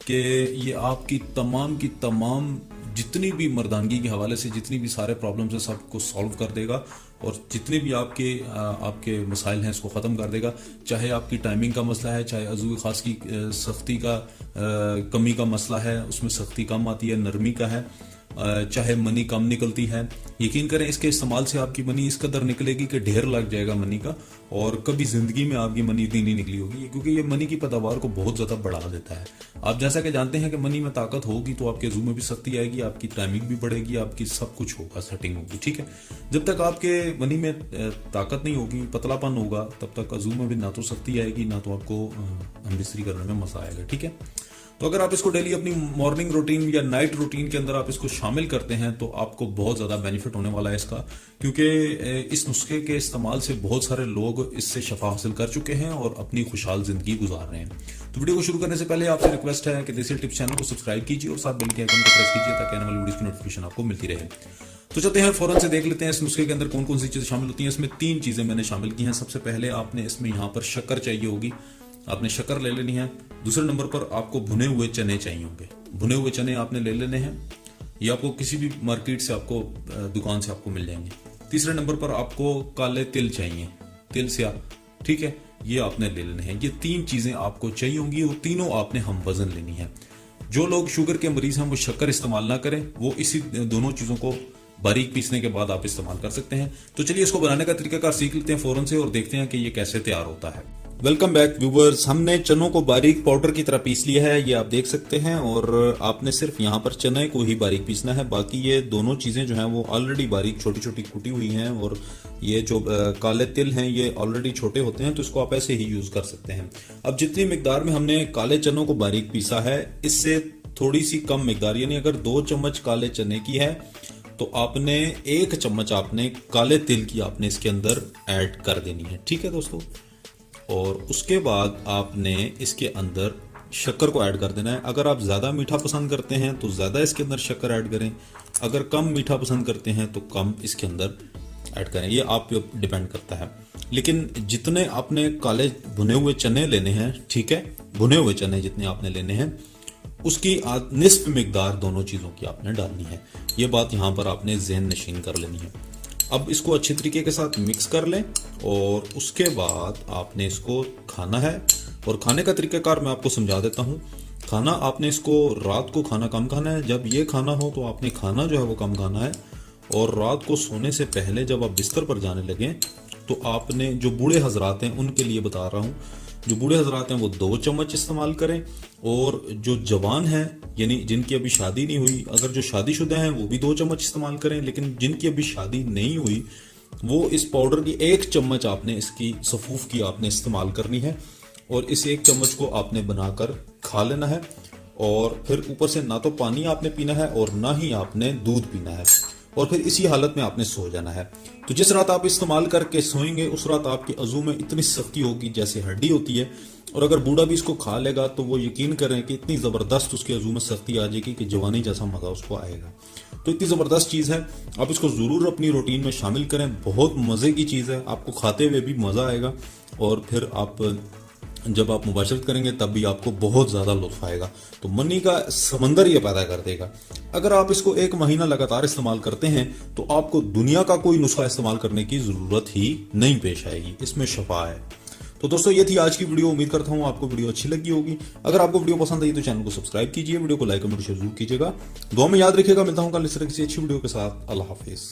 कि ये आपकी तमाम की तमाम जितनी भी मर्दानगी के हवाले से जितनी भी सारे प्रॉब्लम्स है सबको सॉल्व कर देगा और जितने भी आपके मसाइल हैं इसको ख़त्म कर देगा। चाहे आपकी टाइमिंग का मसला है, चाहे अज़ू ख़ास की सख्ती का कमी का मसला है, उसमें सख्ती कम आती है, नरमी का है, चाहे मनी कम निकलती है, यकीन करें इसके इस्तेमाल से आपकी मनी इस कदर निकलेगी कि ढेर लग जाएगा मनी का, और कभी जिंदगी में आपकी मनी इतनी नहीं निकली होगी, क्योंकि ये मनी की पैदावार को बहुत ज़्यादा बढ़ा देता है। आप जैसा कि जानते हैं कि मनी में ताकत होगी तो आपके अज़ू में भी सख्ती आएगी, आपकी टाइमिंग भी बढ़ेगी, आपकी सब कुछ होगा, सेटिंग होगी। ठीक है, जब तक आपके मनी में ताकत नहीं होगी, पतलापन होगा, तब तक अज़ू में भी ना तो सख्ती आएगी ना तो आपको अमबिस्तरी करने में मजा आएगा। ठीक है, तो अगर आप इसको डेली अपनी मॉर्निंग रूटीन या नाइट रूटीन के अंदर आप इसको शामिल करते हैं तो आपको बहुत ज़्यादा बेनिफिट होने वाला है इसका, क्योंकि इस नुस्खे के इस्तेमाल से बहुत सारे लोग इससे शफा हासिल कर चुके हैं और अपनी खुशहाल जिंदगी गुजार रहे हैं। तो वीडियो को शुरू करने से पहले आपसे रिक्वेस्ट है कि देसी टिप्स चैनल को सब्सक्राइब कीजिए और साथ बेल के आइकन को प्रेस कीजिए ताकि आने वाली वीडियो की नोटिफिकेशन आपको मिलती रहे। तो चलते हैं फौरन से देख लेते हैं इस नुस्खे के अंदर कौन कौन सी चीज़ें शामिल होती हैं। इसमें 3 चीज़ें मैंने शामिल की हैं। सबसे पहले आपने इसमें यहाँ पर शक्कर चाहिए होगी, आपने शक्कर ले लेनी है। दूसरे नंबर पर आपको भुने हुए चने चाहिए होंगे, भुने हुए चने आपने ले लेने हैं, ये आपको किसी भी मार्केट से आपको दुकान से आपको मिल जाएंगे। तीसरे नंबर पर आपको काले तिल चाहिए, तिल स्या, ठीक है, ये आपने ले लेने हैं। ये 3 चीजें आपको चाहिए होंगी और तीनों आपने हम वजन लेनी है। जो लोग शुगर के मरीज हैं वो शक्कर इस्तेमाल ना करें, वो इसी दोनों चीजों को बारीक पीसने के बाद आप इस्तेमाल कर सकते हैं। तो चलिए इसको बनाने का तरीकाकार सीख लेते हैं फौरन से और देखते हैं कि ये कैसे तैयार होता है। वेलकम बैक व्यूवर्स, हमने चनों को बारीक पाउडर की तरह पीस लिया है, ये आप देख सकते हैं, और आपने सिर्फ यहाँ पर चने को ही बारीक पीसना है। बाकी ये दोनों चीजें जो हैं वो ऑलरेडी बारीक छोटी छोटी कुटी हुई हैं, और ये जो काले तिल हैं ये ऑलरेडी छोटे होते हैं, तो इसको आप ऐसे ही यूज कर सकते हैं। अब जितनी मिकदार में हमने काले चनों को बारीक पीसा है, इससे थोड़ी सी कम मिकदार, यानी अगर 2 चम्मच काले चने की है तो आपने 1 चम्मच आपने काले तिल की आपने इसके अंदर ऐड कर देनी है। ठीक है दोस्तों, और उसके बाद आपने इसके अंदर शक्कर को ऐड कर देना है। अगर आप ज़्यादा मीठा पसंद करते हैं तो ज़्यादा इसके अंदर शक्कर ऐड करें, अगर कम मीठा पसंद करते हैं तो कम इसके अंदर ऐड करें, ये आप पे डिपेंड करता है। लेकिन जितने आपने काले भुने हुए चने लेने हैं, ठीक है, भुने हुए चने जितने आपने लेने हैं उसकी निस्फ मिकदार दोनों चीज़ों की आपने डालनी है। ये बात यहाँ पर आपने ज़हन नशीन कर लेनी है। अब इसको अच्छे तरीके के साथ मिक्स कर लें और उसके बाद आपने इसको खाना है, और खाने का तरीकाकार मैं आपको समझा देता हूँ। खाना आपने इसको रात को खाना कम खाना है, जब ये खाना हो तो आपने खाना जो है वो कम खाना है, और रात को सोने से पहले जब आप बिस्तर पर जाने लगें तो आपने, जो बूढ़े हजरात हैं उनके लिए बता रहा हूँ, जो बूढ़े हजरात हैं वो 2 चम्मच इस्तेमाल करें, और जो जवान हैं यानी जिनकी अभी शादी नहीं हुई, अगर जो शादीशुदा हैं वो भी 2 चम्मच इस्तेमाल करें, लेकिन जिनकी अभी शादी नहीं हुई वो इस पाउडर की 1 चम्मच आपने इसकी सफूफ की आपने इस्तेमाल करनी है, और इस 1 चम्मच को आपने बनाकर खा लेना है। और फिर ऊपर से ना तो पानी आपने पीना है और ना ही आपने दूध पीना है, और फिर इसी हालत में आपने सो जाना है। तो जिस रात आप इस्तेमाल करके सोएंगे उस रात आपके अज़ू में इतनी सख्ती होगी जैसे हड्डी होती है, और अगर बूढ़ा भी इसको खा लेगा तो वो यकीन करें कि इतनी ज़बरदस्त उसके अज़ू में सख्ती आ जाएगी कि जवानी जैसा मज़ा उसको आएगा। तो इतनी ज़बरदस्त चीज़ है, आप इसको ज़रूर अपनी रूटीन में शामिल करें, बहुत मज़े की चीज़ है, आपको खाते हुए भी मज़ा आएगा, और फिर आप जब आप मुबाशरत करेंगे तब भी आपको बहुत ज़्यादा लुत्फ आएगा। तो मनी का समंदर ये पैदा कर देगा। अगर आप इसको 1 महीना लगातार इस्तेमाल करते हैं तो आपको दुनिया का कोई नुस्खा इस्तेमाल करने की ज़रूरत ही नहीं पेश आएगी, इसमें शफा है। तो दोस्तों ये थी आज की वीडियो, उम्मीद करता हूँ आपको वीडियो अच्छी लगी होगी। अगर आपको वीडियो पसंद आई तो चैनल को सब्सक्राइब कीजिए, वीडियो को लाइक कमेंट शेयर जरूर कीजिएगा। दुआ में याद रखिएगा, मिलता हूँ कल इस तरह किसी अच्छी वीडियो के साथ। अल्लाह हाफिज़।